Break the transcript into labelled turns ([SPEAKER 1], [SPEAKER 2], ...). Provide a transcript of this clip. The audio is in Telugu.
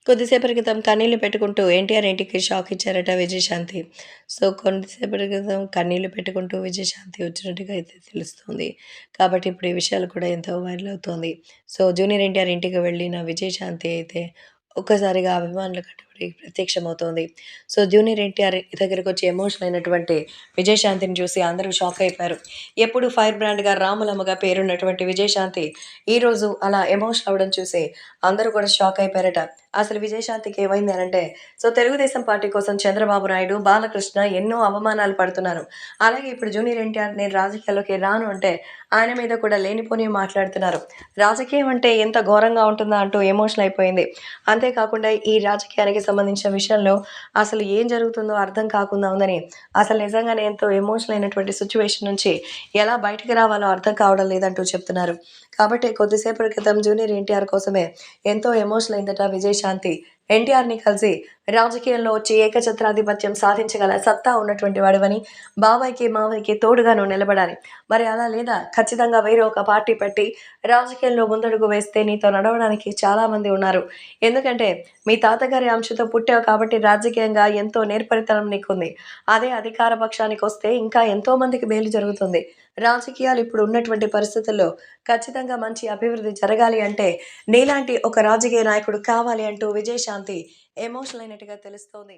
[SPEAKER 1] కొద్దిసేపటి క్రితం కన్నీళ్లు పెట్టుకుంటూ ఎన్టీఆర్ ఇంటికి షాక్ ఇచ్చారట విజయశాంతి. కొద్దిసేపటి క్రితం కన్నీళ్లు పెట్టుకుంటూ విజయశాంతి వచ్చినట్టుగా అయితే తెలుస్తుంది. కాబట్టి ఇప్పుడు ఈ విషయాలు కూడా ఎంతో వైరల్ అవుతోంది. జూనియర్ ఎన్టీఆర్ ఇంటికి వెళ్ళిన విజయశాంతి అయితే ఒక్కసారిగా అభిమానుల కట్టుబడి ప్రత్యక్షమవుతోంది. జూనియర్ ఎన్టీఆర్ దగ్గరకొచ్చి ఎమోషనల్ అయినటువంటి విజయశాంతిని చూసి అందరూ షాక్ అయిపోయారు. ఎప్పుడు ఫైర్ బ్రాండ్‌గా, రాములమ్మగా పేరున్నటువంటి విజయశాంతి ఈరోజు అలా ఎమోషనల్ అవ్వడం చూసి అందరూ కూడా షాక్ అయిపోయారట. అసలు విజయశాంతికి ఏమైంది అనంటే, తెలుగుదేశం పార్టీ కోసం చంద్రబాబు నాయుడు, బాలకృష్ణ ఎన్నో అవమానాలు పడుతున్నారు. అలాగే ఇప్పుడు జూనియర్ ఎన్టీఆర్ నేను రాజకీయాల్లోకి రాను అంటే, ఆయన మీద కూడా లేనిపోనివి మాట్లాడుతున్నారు. రాజకీయం అంటే ఎంత ఘోరంగా ఉంటుందా అంటూ ఎమోషనల్ అయిపోయింది. అంతేకాకుండా ఈ రాజకీయానికి సంబంధించిన విషయంలో అసలు ఏం జరుగుతుందో అర్థం కాకుండా ఉందని, అసలు నిజంగానే ఎంతో ఎమోషనల్ అయినటువంటి సిట్యుయేషన్ నుంచి ఎలా బయటికి రావాలో అర్థం కావడం లేదంటూ చెప్తున్నారు. కాబట్టి కొద్దిసేపటి క్రితం జూనియర్ ఎన్టీఆర్ కోసమే ఎంతో ఎమోషనల్ అయిందట విజయశాంతి. ఎన్టీఆర్‌ని కలిసి రాజకీయాల్లో వచ్చి ఏకఛత్రాధిపత్యం సాధించగల సత్తా ఉన్నటువంటి వాడివని, బాబాయికి, మావయ్యకి తోడుగా నువ్వు నిలబడాలి. మరి అలా లేదా ఖచ్చితంగా వేరే ఒక పార్టీ పెట్టి రాజకీయాల్లో ముందడుగు వేస్తే నీతో నడవడానికి చాలామంది ఉన్నారు. ఎందుకంటే మీ తాతగారి అంశతో పుట్టావు కాబట్టి రాజకీయంగా ఎంతో నేర్పరితనం నీకుంది. అదే అధికార పక్షానికొస్తే ఇంకా ఎంతో మందికి మేలు జరుగుతుంది. రాజకీయాలు ఇప్పుడు ఉన్నటువంటి పరిస్థితుల్లో ఖచ్చితంగా మంచి అభివృద్ధి జరగాలి అంటే నీలాంటి ఒక రాజకీయ నాయకుడు కావాలి అంటూ విజయశాంతి ఎమోషనల్ అయినట్టుగా తెలుస్తోంది.